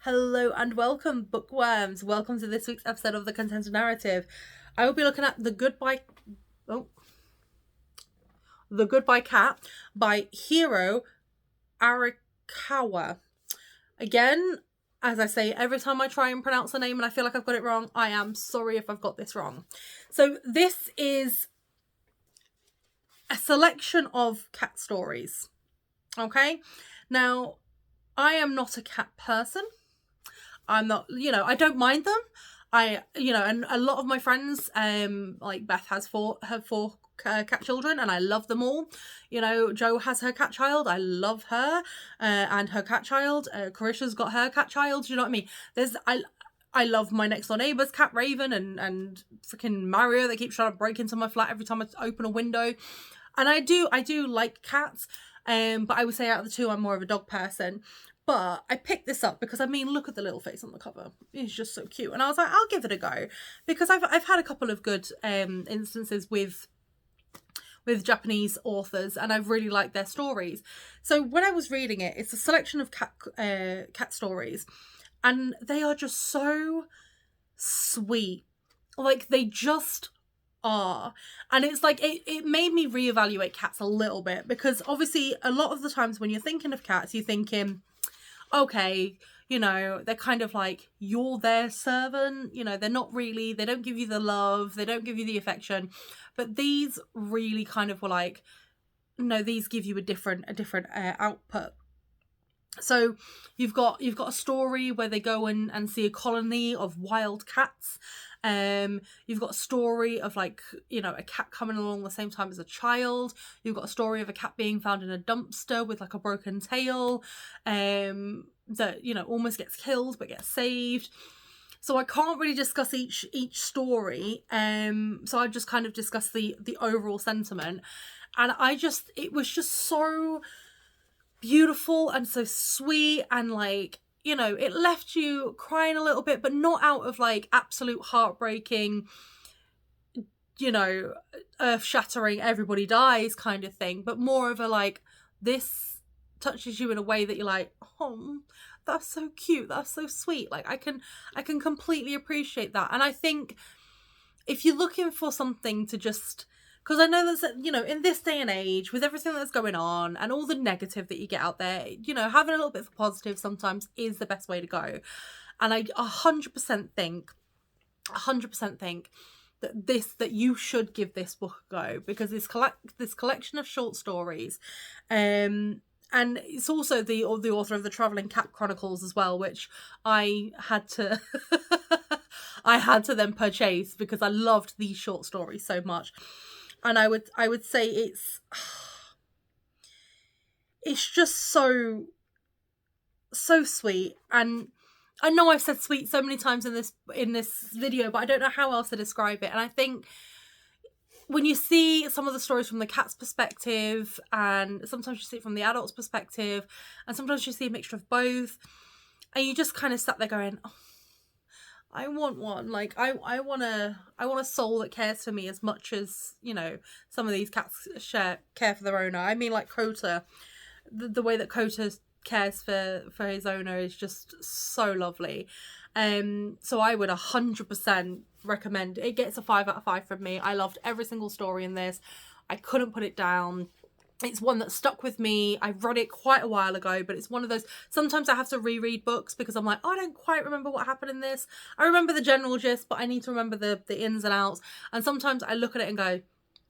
Hello and welcome, bookworms. Welcome to this week's episode of The Contented Narrative. I will be looking at The Goodbye Cat by Hiro, Arikawa. Again, as I say, every time I try and pronounce the name and I feel like I've got it wrong, I am sorry if I've got this wrong. So this is a selection of cat stories. Okay? Now, I am not a cat person. I'm not, I don't mind them. And a lot of my friends, like Beth have four cat children, and I love them all. Jo has her cat child. I love her, and her cat child. Carisha's got her cat child. Do you know what I mean? I love my next door neighbour's cat Raven, and freaking Mario that keeps trying to break into my flat every time I open a window. And I do like cats, but I would say out of the two, I'm more of a dog person. But I picked this up because, look at the little face on the cover. It's just so cute. And I was like, I'll give it a go. Because I've had a couple of good instances with Japanese authors, and I've really liked their stories. So when I was reading it, it's a selection of cat stories. And they are just so sweet. Like, they just are. And it's like, it made me reevaluate cats a little bit. Because obviously, a lot of the times when you're thinking of cats, you're thinking, okay, they're kind of like, you're their servant. They're not really, they don't give you the love, they don't give you the affection. But these really kind of were like, no, these give you a different output. So you've got a story where they go and see a colony of wild cats. You've got a story of a cat coming along the same time as a child. You've got a story of a cat being found in a dumpster with a broken tail, that almost gets killed but gets saved. So I can't really discuss each story. So I just kind of discuss the overall sentiment, and it was just so beautiful and so sweet, and it left you crying a little bit, but not out of absolute heartbreaking, earth-shattering, everybody dies kind of thing, but more of a this touches you in a way that you're like, oh, that's so cute, that's so sweet. I can completely appreciate that. And I think if you're looking for something to just, because I know that, in this day and age, with everything that's going on and all the negative that you get out there, having a little bit of positive sometimes is the best way to go. And I 100% think that you should give this book a go, because this collection of short stories, and it's also the author of the Travelling Cat Chronicles as well, which I had to then purchase because I loved these short stories so much. And I would say it's just so sweet. And I know I've said sweet so many times in this video, but I don't know how else to describe it. And I think when you see some of the stories from the cat's perspective, and sometimes you see it from the adult's perspective, and sometimes you see a mixture of both, and you just kind of sat there going, oh, I want one. I want a soul that cares for me as much as, some of these cats care for their owner. I mean, like Kota, the way that Kota cares for his owner is just so lovely. So I would 100% recommend. It gets a 5 out of 5 from me. I loved every single story in this. I couldn't put it down. It's one that stuck with me. I read it quite a while ago, but it's one of those, sometimes I have to reread books because I'm like, oh, I don't quite remember what happened in this. I remember the general gist, but I need to remember the ins and outs. And sometimes I look at it and go,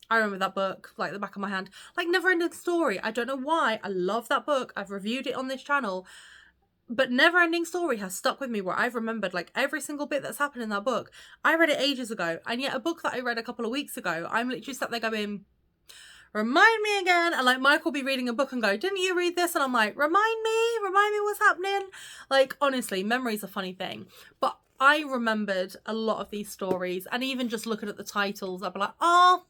I remember that book like the back of my hand. Like Neverending Story. I don't know why. I love that book. I've reviewed it on this channel. But Neverending Story has stuck with me, where I've remembered every single bit that's happened in that book. I read it ages ago. And yet a book that I read a couple of weeks ago, I'm literally sat there going, remind me again. And Mike will be reading a book and go, didn't you read this? And I'm like, remind me what's happening. Honestly, memory's a funny thing. But I remembered a lot of these stories, and even just looking at the titles, I'd be like, oh,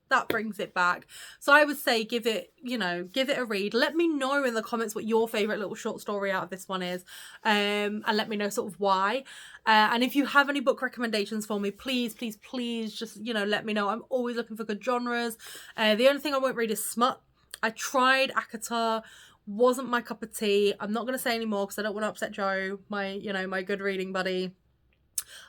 that brings it back. So I would say give it a read. Let me know in the comments what your favourite little short story out of this one is, and let me know sort of why. And if you have any book recommendations for me, please just let me know. I'm always looking for good genres. The only thing I won't read is smut. I tried Akata wasn't my cup of tea. I'm not going to say any more because I don't want to upset Joe, my, my good reading buddy.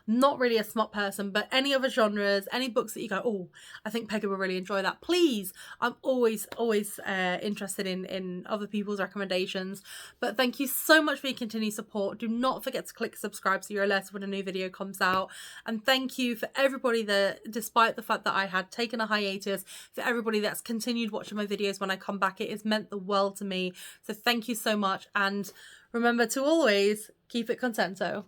Not really a smut person, but any other genres, any books that you go, oh, I think Peggy will really enjoy that, please. I'm always interested in other people's recommendations. But thank you so much for your continued support. Do not forget to click subscribe so you're alerted when a new video comes out. And thank you for everybody that, despite the fact that I had taken a hiatus, for everybody that's continued watching my videos when I come back. It has meant the world to me. So thank you so much. And remember to always keep it contento.